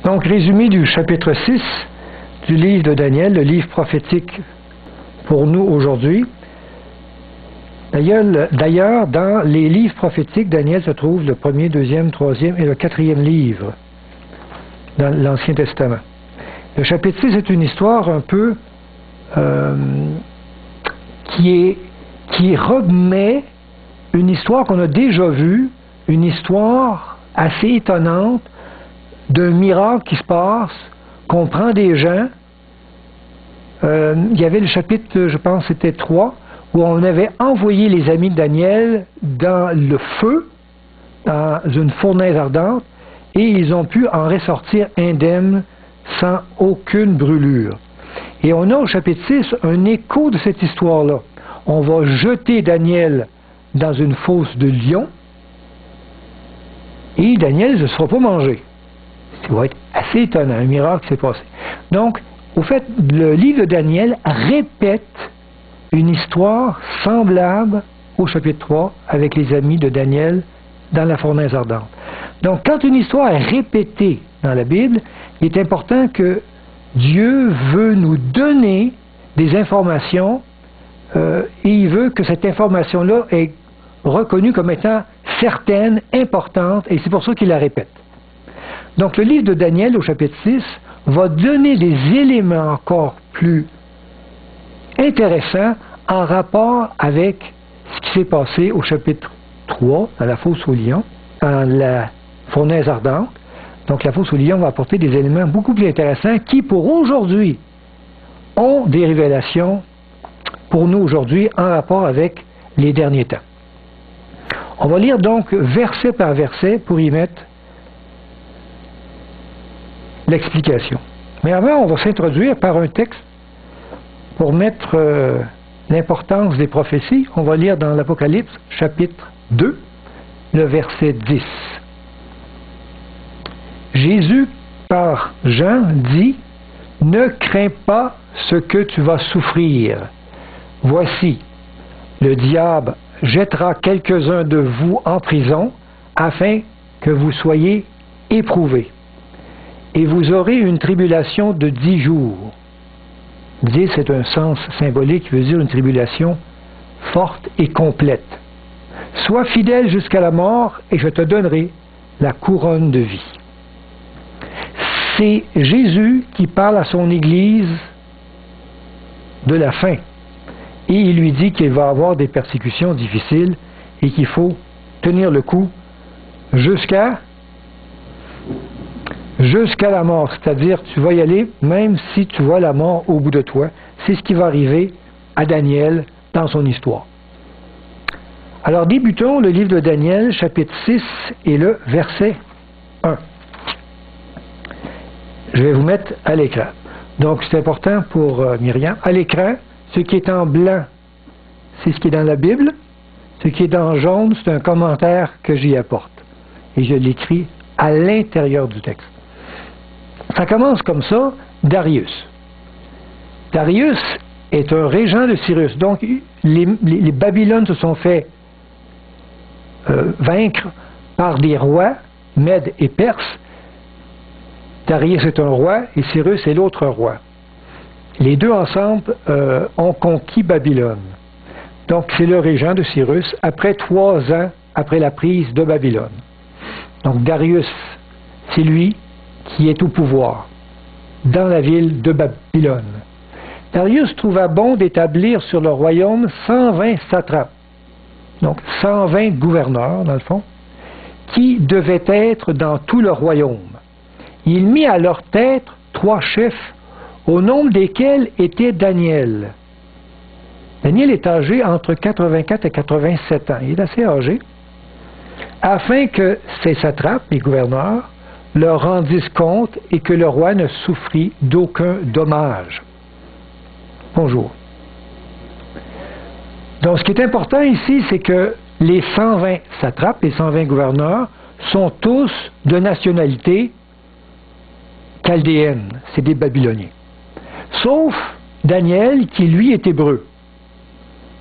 Donc, résumé du chapitre 6 du livre de Daniel, le livre prophétique pour nous aujourd'hui. D'ailleurs, dans les livres prophétiques, Daniel se trouve le premier, deuxième, troisième et le quatrième livre dans l'Ancien Testament. Le chapitre 6 est une histoire un peu qui remet une histoire qu'on a déjà vue, une histoire assez étonnante d'un miracle qui se passe, qu'on prend des gens. Il y avait le chapitre, je pense c'était 3, où on avait envoyé les amis de Daniel dans le feu, dans une fournaise ardente, et ils ont pu en ressortir indemnes sans aucune brûlure. Et on a au chapitre 6 un écho de cette histoire-là. On va jeter Daniel dans une fosse de lions, et Daniel ne se fera pas manger. Ça va être assez étonnant, un miracle qui s'est passé. Donc, au fait, le livre de Daniel répète une histoire semblable au chapitre 3 avec les amis de Daniel dans la fournaise ardente. Donc, quand une histoire est répétée dans la Bible, il est important que Dieu veut nous donner des informations et il veut que cette information-là est reconnue comme étant certaine, importante, et c'est pour ça qu'il la répète. Donc, le livre de Daniel au chapitre 6 va donner des éléments encore plus intéressants en rapport avec ce qui s'est passé au chapitre 3, dans la fosse aux lions, dans la fournaise ardente. Donc, la fosse aux lions va apporter des éléments beaucoup plus intéressants qui, pour aujourd'hui, ont des révélations pour nous aujourd'hui en rapport avec les derniers temps. On va lire donc verset par verset pour y mettre l'explication. Mais avant, on va s'introduire par un texte pour mettre l'importance des prophéties. On va lire dans l'Apocalypse, chapitre 2, le verset 10. Jésus, par Jean, dit « Ne crains pas ce que tu vas souffrir. Voici, le diable jettera quelques-uns de vous en prison afin que vous soyez éprouvés. Et vous aurez une tribulation de 10 jours. » 10, c'est un sens symbolique qui veut dire une tribulation forte et complète. « Sois fidèle jusqu'à la mort et je te donnerai la couronne de vie. » C'est Jésus qui parle à son Église de la fin. Et il lui dit qu'il va avoir des persécutions difficiles et qu'il faut tenir le coup jusqu'à la mort. C'est-à-dire, tu vas y aller même si tu vois la mort au bout de toi. C'est ce qui va arriver à Daniel dans son histoire. Alors, débutons le livre de Daniel, chapitre 6 et le verset 1. Je vais vous mettre à l'écran. Donc, c'est important pour Myriam. À l'écran, ce qui est en blanc, c'est ce qui est dans la Bible. Ce qui est en jaune, c'est un commentaire que j'y apporte. Et je l'écris à l'intérieur du texte. Ça commence comme ça, Darius. Darius est un régent de Cyrus. Donc, les Babylones se sont fait vaincre par des rois, Mèdes et Perses. Darius est un roi et Cyrus est l'autre roi. Les deux ensemble ont conquis Babylone. Donc, c'est le régent de Cyrus après 3 ans après la prise de Babylone. Donc, Darius, c'est lui qui est au pouvoir dans la ville de Babylone. Darius trouva bon d'établir sur le royaume 120 satrapes, donc 120 gouverneurs, dans le fond, qui devaient être dans tout le royaume. Il mit à leur tête 3 chefs, au nombre desquels était Daniel. Daniel est âgé entre 84 et 87 ans. Il est assez âgé. Afin que ces satrapes, les gouverneurs, leur rendissent compte et que le roi ne souffrit d'aucun dommage. Bonjour. Donc, ce qui est important ici, c'est que les 120 satrapes, les 120 gouverneurs, sont tous de nationalité chaldéenne. C'est des Babyloniens. Sauf Daniel, qui lui est hébreu.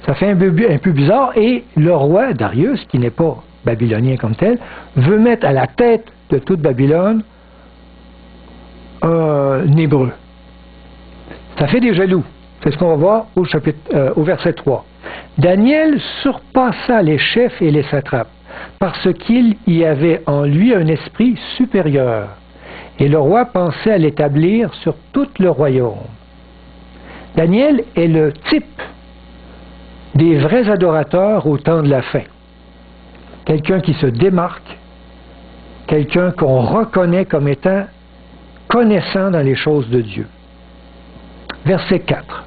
Ça fait un peu bizarre. Et le roi Darius, qui n'est pas babylonien comme tel, veut mettre à la tête de toute Babylone un hébreu. Ça fait des jaloux. C'est ce qu'on va voir au verset 3. Daniel surpassa les chefs et les satrapes, parce qu'il y avait en lui un esprit supérieur, et le roi pensait à l'établir sur tout le royaume. Daniel est le type des vrais adorateurs au temps de la fin. Quelqu'un qui se démarque, quelqu'un qu'on reconnaît comme étant connaissant dans les choses de Dieu. Verset 4.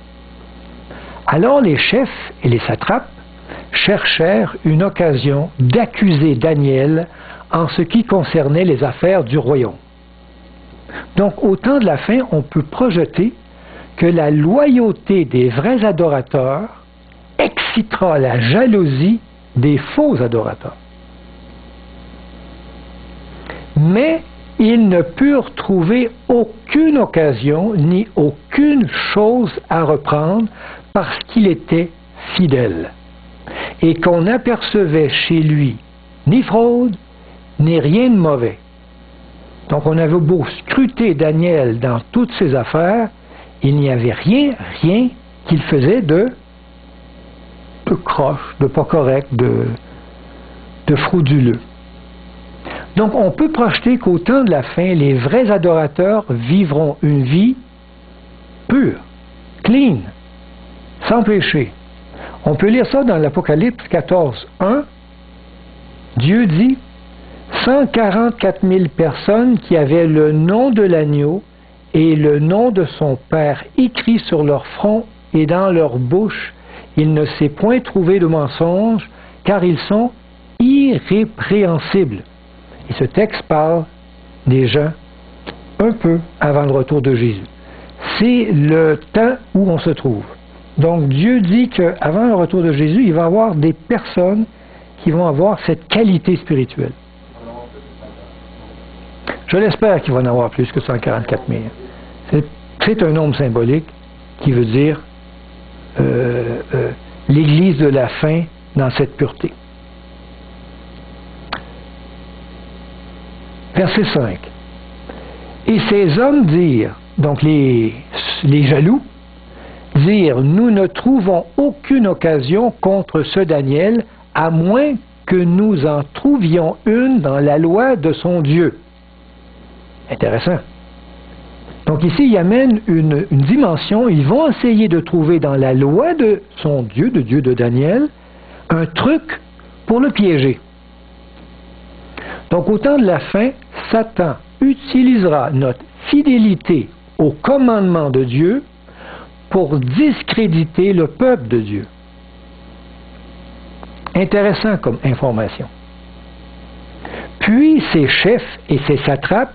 Alors les chefs et les satrapes cherchèrent une occasion d'accuser Daniel en ce qui concernait les affaires du royaume. Donc, au temps de la fin, on peut projeter que la loyauté des vrais adorateurs excitera la jalousie des faux adorateurs. Mais ils ne purent trouver aucune occasion ni aucune chose à reprendre parce qu'il était fidèle et qu'on n'apercevait chez lui ni fraude ni rien de mauvais. Donc on avait beau scruter Daniel dans toutes ses affaires, il n'y avait rien qu'il faisait de croche, de pas correct, de frauduleux. Donc on peut projeter qu'au temps de la fin, les vrais adorateurs vivront une vie pure, clean, sans péché. On peut lire ça dans l'Apocalypse 14, 1. Dieu dit 144 000 personnes qui avaient le nom de l'agneau et le nom de son Père écrit sur leur front et dans leur bouche. Il ne s'est point trouvé de mensonge, car ils sont irrépréhensibles. Et ce texte parle des gens un peu avant le retour de Jésus. C'est le temps où on se trouve. Donc Dieu dit qu'avant le retour de Jésus, il va y avoir des personnes qui vont avoir cette qualité spirituelle. Je l'espère qu'il va en avoir plus que 144 000. C'est un nombre symbolique qui veut dire l'Église de la fin dans cette pureté. Verset 5. Et ces hommes dirent, donc les jaloux, dirent, nous ne trouvons aucune occasion contre ce Daniel, à moins que nous en trouvions une dans la loi de son Dieu. Intéressant. Donc ici, il amène une dimension, ils vont essayer de trouver dans la loi de son Dieu, de Dieu de Daniel, un truc pour le piéger. Donc au temps de la fin, Satan utilisera notre fidélité au commandement de Dieu pour discréditer le peuple de Dieu. Intéressant comme information. Puis ces chefs et ces satrapes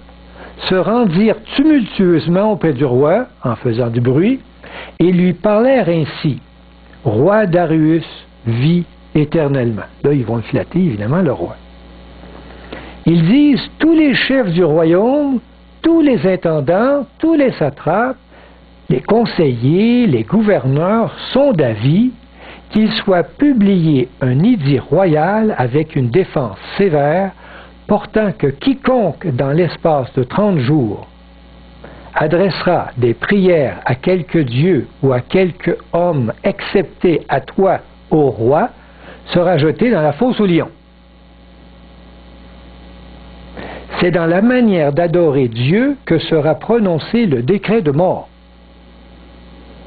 se rendirent tumultueusement auprès du roi en faisant du bruit et lui parlèrent ainsi. Roi Darius vit éternellement. Là, ils vont le flatter, évidemment, le roi. Ils disent, tous les chefs du royaume, tous les intendants, tous les satrapes, les conseillers, les gouverneurs sont d'avis qu'il soit publié un édit royal avec une défense sévère portant que quiconque dans l'espace de 30 jours adressera des prières à quelque dieu ou à quelque homme excepté à toi, ô roi, sera jeté dans la fosse aux lions. C'est dans la manière d'adorer Dieu que sera prononcé le décret de mort.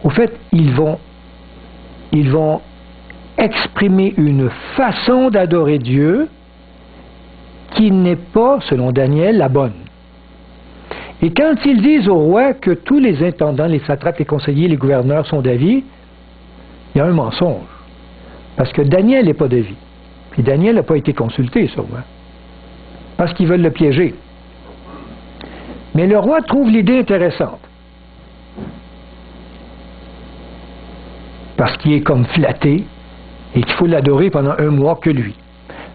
Au fait, ils vont exprimer une façon d'adorer Dieu qui n'est pas, selon Daniel, la bonne. Et quand ils disent au roi que tous les intendants, les satrapes, les conseillers, les gouverneurs sont d'avis, il y a un mensonge. Parce que Daniel n'est pas d'avis. Puis Daniel n'a pas été consulté, sûrement. Parce qu'ils veulent le piéger. Mais le roi trouve l'idée intéressante. Parce qu'il est comme flatté et qu'il faut l'adorer pendant un mois que lui.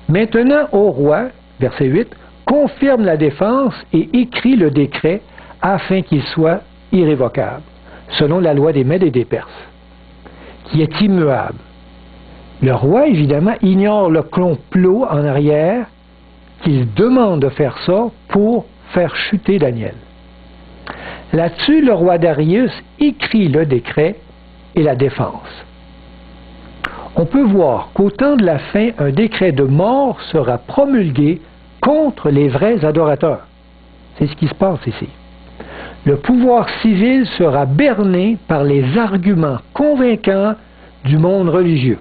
Maintenant, au roi, verset 8, confirme la défense et écrit le décret afin qu'il soit irrévocable, selon la loi des Mèdes et des Perses, qui est immuable. Le roi, évidemment, ignore le complot en arrière qu'il demande de faire ça pour faire chuter Daniel. Là-dessus, le roi Darius écrit le décret et la défense. On peut voir qu'au temps de la fin, un décret de mort sera promulgué contre les vrais adorateurs. C'est ce qui se passe ici. Le pouvoir civil sera berné par les arguments convaincants du monde religieux.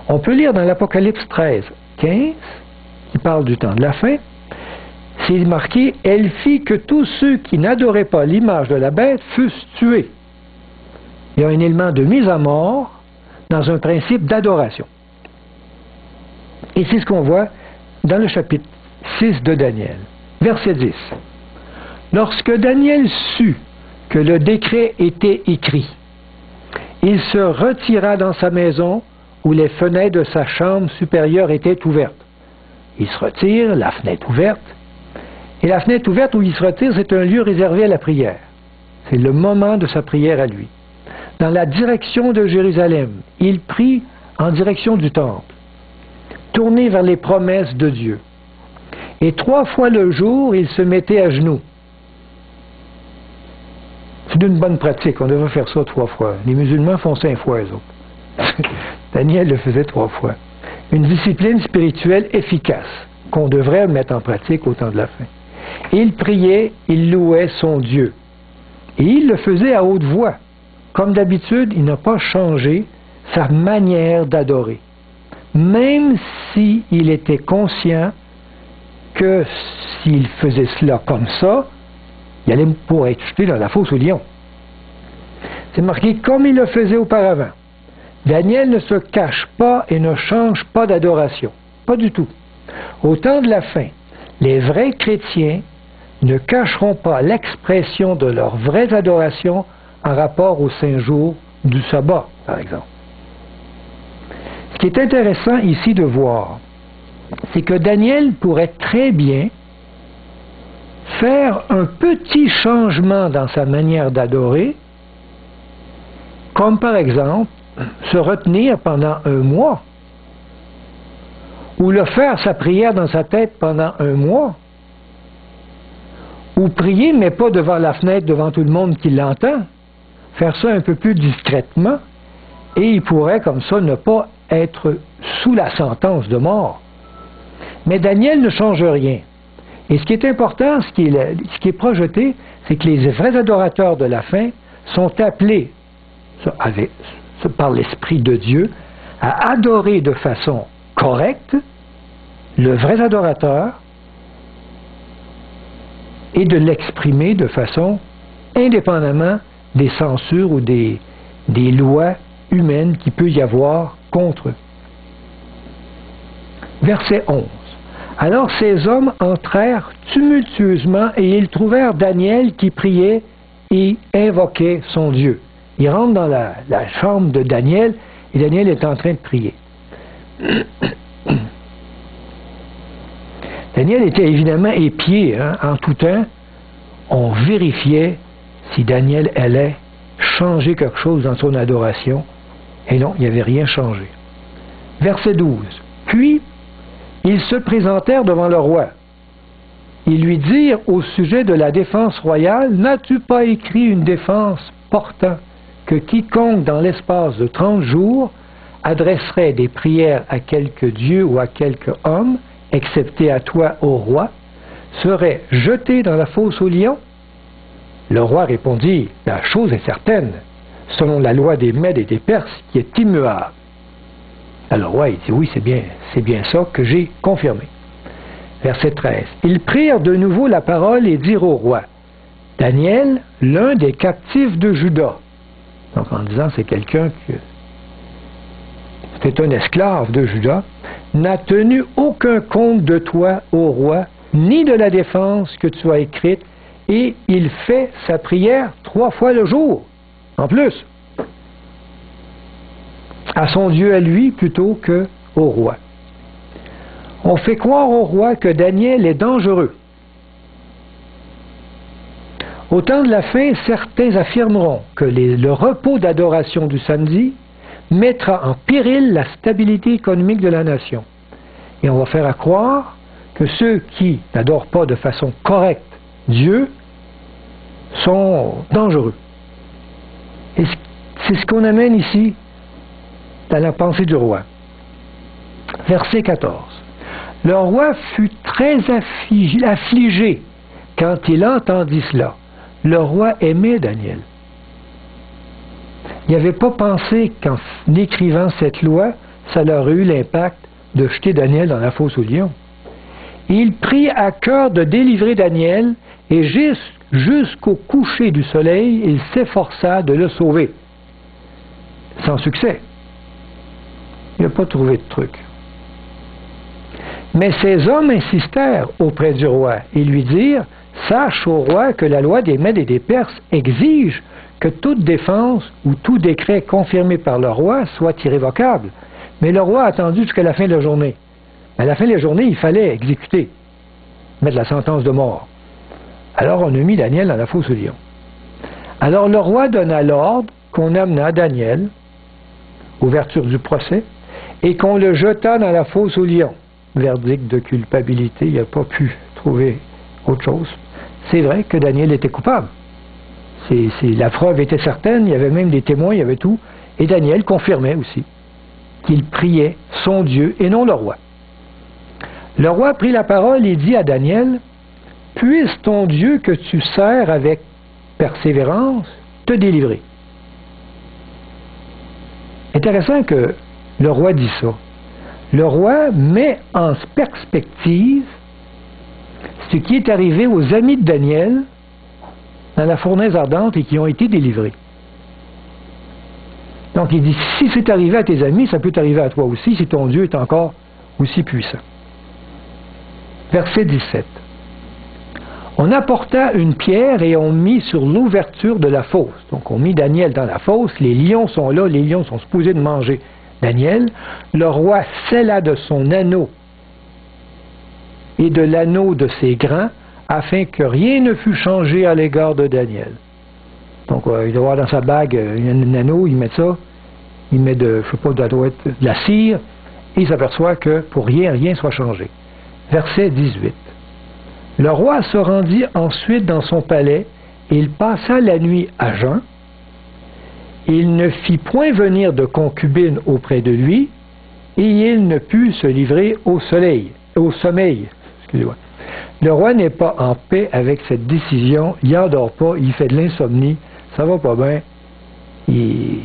On peut lire dans l'Apocalypse 13, 15, qui parle du temps de la fin, c'est marqué « Elle fit que tous ceux qui n'adoraient pas l'image de la bête fussent tués ». Il y a un élément de mise à mort dans un principe d'adoration. Et c'est ce qu'on voit dans le chapitre 6 de Daniel. Verset 10. Lorsque Daniel sut que le décret était écrit, il se retira dans sa maison où les fenêtres de sa chambre supérieure étaient ouvertes. Il se retire, la fenêtre ouverte. Et la fenêtre ouverte où il se retire, c'est un lieu réservé à la prière. C'est le moment de sa prière à lui. Dans la direction de Jérusalem, il prie en direction du temple, tourné vers les promesses de Dieu. Et 3 fois le jour, il se mettait à genoux. C'est d'une bonne pratique, on devrait faire ça 3 fois. Les musulmans font 5 fois, eux autres. Daniel le faisait 3 fois. Une discipline spirituelle efficace, qu'on devrait mettre en pratique au temps de la fin. Il priait, il louait son Dieu. Et il le faisait à haute voix. Comme d'habitude, il n'a pas changé sa manière d'adorer. Même s'il était conscient que s'il faisait cela comme ça, il allait pouvoir être jeté dans la fosse aux lions. C'est marqué comme il le faisait auparavant. Daniel ne se cache pas et ne change pas d'adoration. Pas du tout. Au temps de la fin, les vrais chrétiens ne cacheront pas l'expression de leur vraie adoration en rapport aux 5 jours du sabbat, par exemple. Ce qui est intéressant ici de voir, c'est que Daniel pourrait très bien faire un petit changement dans sa manière d'adorer, comme par exemple se retenir pendant 1 mois, ou le faire sa prière dans sa tête pendant 1 mois, ou prier mais pas devant la fenêtre devant tout le monde qui l'entend, faire ça un peu plus discrètement, et il pourrait comme ça ne pas être sous la sentence de mort. Mais Daniel ne change rien. Et ce qui est important, ce qui est projeté, c'est que les vrais adorateurs de la fin sont appelés par l'Esprit de Dieu à adorer de façon correcte le vrai adorateur et de l'exprimer de façon indépendamment des censures ou des lois humaines qu'il peut y avoir contre eux. Verset 11. Alors ces hommes entrèrent tumultueusement et ils trouvèrent Daniel qui priait et invoquait son Dieu. Ils rentrent dans la chambre de Daniel et Daniel est en train de prier. Daniel était évidemment épié, en tout temps. On vérifiait si Daniel allait changer quelque chose dans son adoration. Et non, il n'y avait rien changé. Verset 12. Puis, ils se présentèrent devant le roi. Ils lui dirent au sujet de la défense royale, « N'as-tu pas écrit une défense portant que quiconque dans l'espace de 30 jours adresserait des prières à quelque dieu ou à quelque homme, excepté à toi, ô roi, serait jeté dans la fosse aux lions? » Le roi répondit, « La chose est certaine, selon la loi des Mèdes et des Perses, qui est immuable. » Alors le roi, il dit, « Oui, c'est bien ça que j'ai confirmé. » Verset 13. Ils prirent de nouveau la parole et dirent au roi, « Daniel, l'un des captifs de Juda. » Donc en disant, c'est quelqu'un qui c'était un esclave de Juda, « n'a tenu aucun compte de toi, ô roi, ni de la défense que tu as écrite, et il fait sa prière 3 fois le jour, en plus, à son Dieu à lui plutôt qu'au roi. » On fait croire au roi que Daniel est dangereux. Au temps de la fin, certains affirmeront que le repos d'adoration du samedi mettra en péril la stabilité économique de la nation. Et on va faire à croire que ceux qui n'adorent pas de façon correcte Dieu sont dangereux. Et c'est ce qu'on amène ici dans la pensée du roi. Verset 14. Le roi fut très affligé quand il entendit cela. Le roi aimait Daniel. Il n'avait pas pensé qu'en écrivant cette loi, ça leur aurait eu l'impact de jeter Daniel dans la fosse aux lions. Il prit à cœur de délivrer Daniel et jusqu'au coucher du soleil, il s'efforça de le sauver. Sans succès. Il n'a pas trouvé de truc. Mais ces hommes insistèrent auprès du roi et lui dirent: sache au roi que la loi des Mèdes et des Perses exige que toute défense ou tout décret confirmé par le roi soit irrévocable. Mais le roi a attendu jusqu'à la fin de la journée. À la fin de la journée, il fallait exécuter, mettre la sentence de mort. Alors on a mis Daniel dans la fosse aux lions. Alors le roi donna l'ordre qu'on amenât Daniel, ouverture du procès, et qu'on le jeta dans la fosse aux lions. Verdict de culpabilité, il n'a pas pu trouver autre chose. C'est vrai que Daniel était coupable. La preuve était certaine, il y avait même des témoins, il y avait tout. Et Daniel confirmait aussi qu'il priait son Dieu et non le roi. Le roi prit la parole et dit à Daniel: puisse ton Dieu que tu sers avec persévérance te délivrer. Intéressant que le roi dit ça. Le roi met en perspective ce qui est arrivé aux amis de Daniel dans la fournaise ardente et qui ont été délivrés. Donc il dit, si c'est arrivé à tes amis, ça peut t'arriver à toi aussi si ton Dieu est encore aussi puissant. Verset 17. On apporta une pierre et on mit sur l'ouverture de la fosse. Donc on mit Daniel dans la fosse, les lions sont là, les lions sont supposés de manger Daniel. Le roi scella de son anneau et de l'anneau de ses grands, afin que rien ne fût changé à l'égard de Daniel. Donc il doit avoir dans sa bague un anneau, il met ça, il met de, je sais pas, de la cire, et il s'aperçoit que pour rien soit changé. Verset 18. Le roi se rendit ensuite dans son palais, et il passa la nuit à jeun. Il ne fit point venir de concubine auprès de lui, et il ne put se livrer au sommeil. Excusez-moi. Le roi n'est pas en paix avec cette décision, il n'endort pas, il fait de l'insomnie, ça va pas bien, il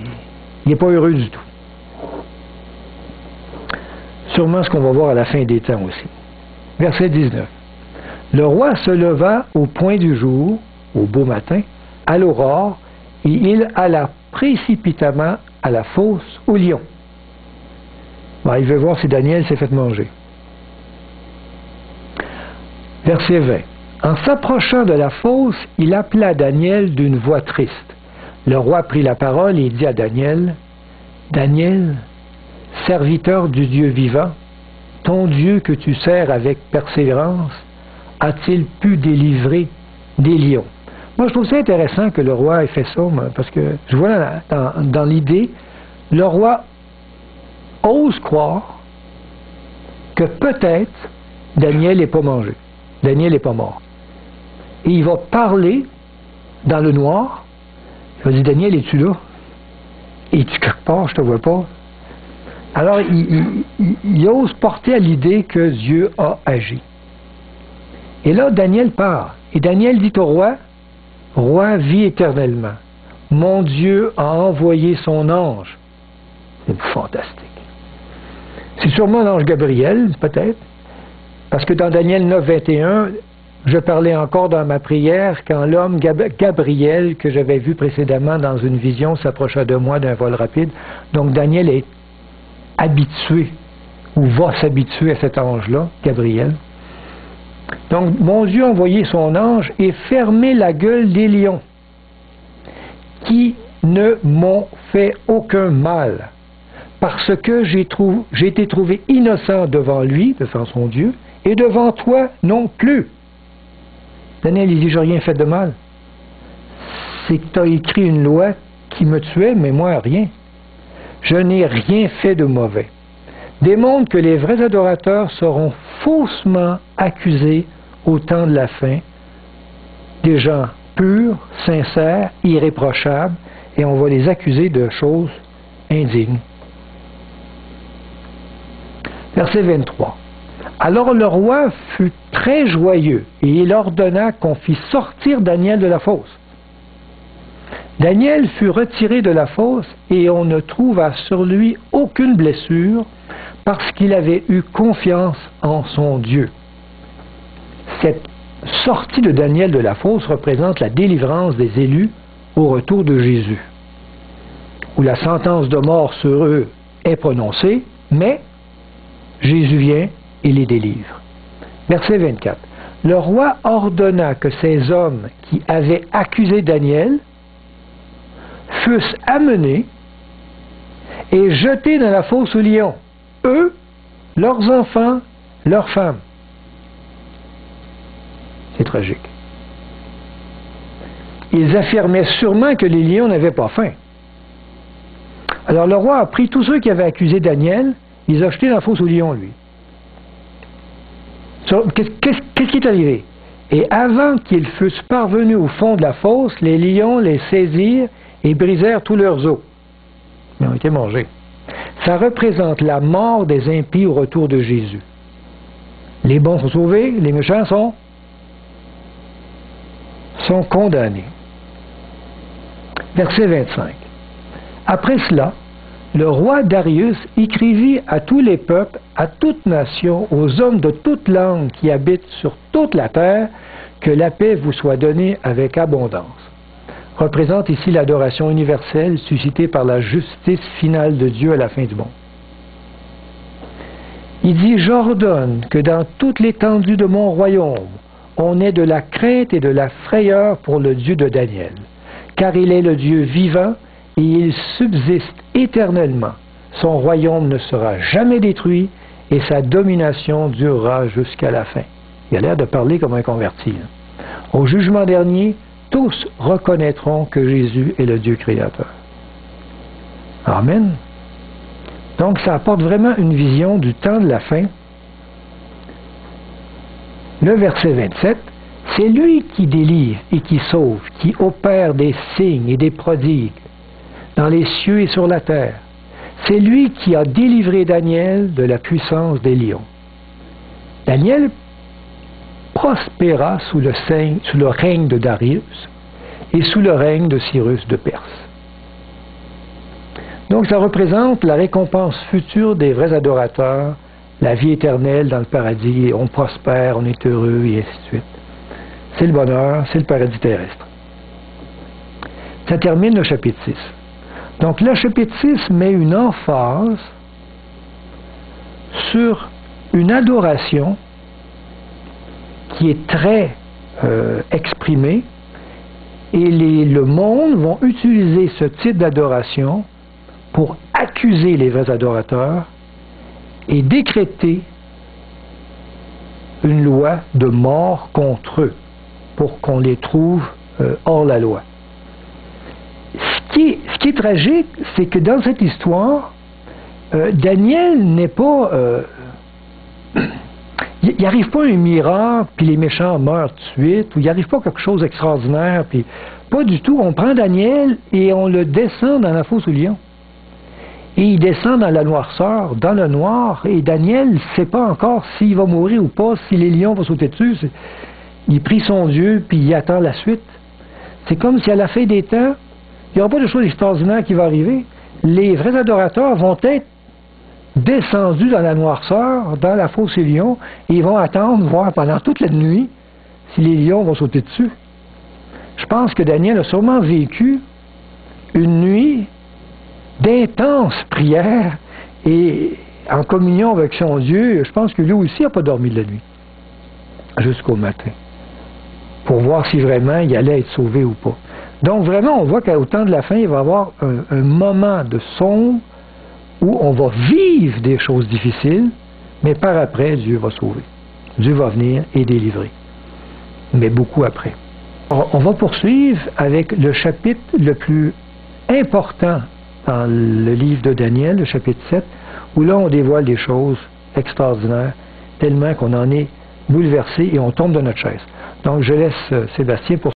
n'est pas heureux du tout. Sûrement ce qu'on va voir à la fin des temps aussi. Verset 19. Le roi se leva au point du jour, au beau matin, à l'aurore, et il alla précipitamment à la fosse aux lions. Bon, il veut voir si Daniel s'est fait manger. Verset 20. En s'approchant de la fosse, il appela Daniel d'une voix triste. Le roi prit la parole et dit à Daniel: Daniel, serviteur du Dieu vivant, ton Dieu que tu sers avec persévérance, a-t-il pu délivrer des lions? Moi, je trouve ça intéressant que le roi ait fait ça, parce que je vois dans l'idée, le roi ose croire que peut-être Daniel n'est pas mangé. Daniel n'est pas mort. Et il va parler dans le noir. Il va dire: Daniel, es-tu là? Es-tu quelque part? Je te vois pas. Alors, il ose porter à l'idée que Dieu a agi. Et là, Daniel part. Et Daniel dit au roi: Roi, vis éternellement. Mon Dieu a envoyé son ange. C'est fantastique. C'est sûrement l'ange Gabriel, peut-être. Parce que dans Daniel 9, 21, je parlais encore dans ma prière quand l'homme Gabriel, que j'avais vu précédemment dans une vision, s'approcha de moi d'un vol rapide. Donc Daniel est habitué, ou va s'habituer à cet ange-là, Gabriel. Donc mon Dieu a envoyé son ange et fermé la gueule des lions, qui ne m'ont fait aucun mal, parce que j'ai été trouvé innocent devant lui, devant son Dieu, et devant toi non plus. Daniel, il dit: j'ai rien fait de mal. C'est que tu as écrit une loi qui me tuait, mais moi rien. Je n'ai rien fait de mauvais. Démontre que les vrais adorateurs seront faussement accusés au temps de la fin, des gens purs, sincères, irréprochables, et on va les accuser de choses indignes. Verset 23. Alors le roi fut très joyeux, et il ordonna qu'on fît sortir Daniel de la fosse. Daniel fut retiré de la fosse, et on ne trouva sur lui aucune blessure, parce qu'il avait eu confiance en son Dieu. Cette sortie de Daniel de la fosse représente la délivrance des élus au retour de Jésus, où la sentence de mort sur eux est prononcée, mais Jésus vient et les délivre. Verset 24. Le roi ordonna que ces hommes qui avaient accusé Daniel fussent amenés et jetés dans la fosse aux lions, eux, leurs enfants, leurs femmes. C'est tragique. Ils affirmaient sûrement que les lions n'avaient pas faim. Alors le roi a pris tous ceux qui avaient accusé Daniel, il les a jetés dans la fosse aux lions, lui. Qu'est-ce qui est arrivé? Et avant qu'ils fussent parvenus au fond de la fosse, les lions les saisirent et brisèrent tous leurs os. Ils ont été mangés. Ça représente la mort des impies au retour de Jésus. Les bons sont sauvés, les méchants sont condamnés. Verset 25. Après cela, le roi Darius écrivit à tous les peuples, à toute nation, aux hommes de toute langue qui habitent sur toute la terre, que la paix vous soit donnée avec abondance. Représente ici l'adoration universelle suscitée par la justice finale de Dieu à la fin du monde. Il dit « J'ordonne que dans toute l'étendue de mon royaume, on ait de la crainte et de la frayeur pour le Dieu de Daniel, car il est le Dieu vivant et il subsiste éternellement. Son royaume ne sera jamais détruit et sa domination durera jusqu'à la fin. » Il a l'air de parler comme un converti. Au jugement dernier, tous reconnaîtront que Jésus est le Dieu créateur. Amen. Donc ça apporte vraiment une vision du temps de la fin. Le verset 27, c'est lui qui délivre et qui sauve, qui opère des signes et des prodigues dans les cieux et sur la terre. C'est lui qui a délivré Daniel de la puissance des lions. Daniel prospéra sous le règne de Darius et sous le règne de Cyrus de Perse. Donc ça représente la récompense future des vrais adorateurs, la vie éternelle dans le paradis, on prospère, on est heureux, et ainsi de suite. C'est le bonheur, c'est le paradis terrestre. Ça termine le chapitre 6. Donc le chapitre 6 met une emphase sur une adoration qui est très exprimée, et le monde vont utiliser ce type d'adoration pour accuser les vrais adorateurs et décréter une loi de mort contre eux, pour qu'on les trouve hors la loi. Ce qui est tragique, c'est que dans cette histoire, Daniel n'est pas... il n'arrive pas un miracle, puis les méchants meurent tout de suite, ou il n'arrive pas quelque chose d'extraordinaire, puis pas du tout. On prend Daniel et on le descend dans la fosse aux lions. Et il descend dans la noirceur, dans le noir, et Daniel ne sait pas encore s'il va mourir ou pas, si les lions vont sauter dessus. Il prie son Dieu, puis il attend la suite. C'est comme si à la fin des temps, il n'y aura pas de chose extraordinaire qui va arriver. Les vrais adorateurs vont être descendus dans la noirceur, dans la fosse aux lions, et ils vont attendre, voir pendant toute la nuit, si les lions vont sauter dessus. Je pense que Daniel a sûrement vécu une nuit d'intenses prières et en communion avec son Dieu. Je pense que lui aussi n'a pas dormi de la nuit jusqu'au matin pour voir si vraiment il allait être sauvé ou pas. Donc vraiment, on voit qu'au temps de la fin, il va y avoir un moment de sombre où on va vivre des choses difficiles, mais par après, Dieu va sauver. Dieu va venir et délivrer. Mais beaucoup après. Alors, on va poursuivre avec le chapitre le plus important dans le livre de Daniel, le chapitre 7, où là, on dévoile des choses extraordinaires, tellement qu'on en est bouleversé et on tombe de notre chaise. Donc, je laisse Sébastien pour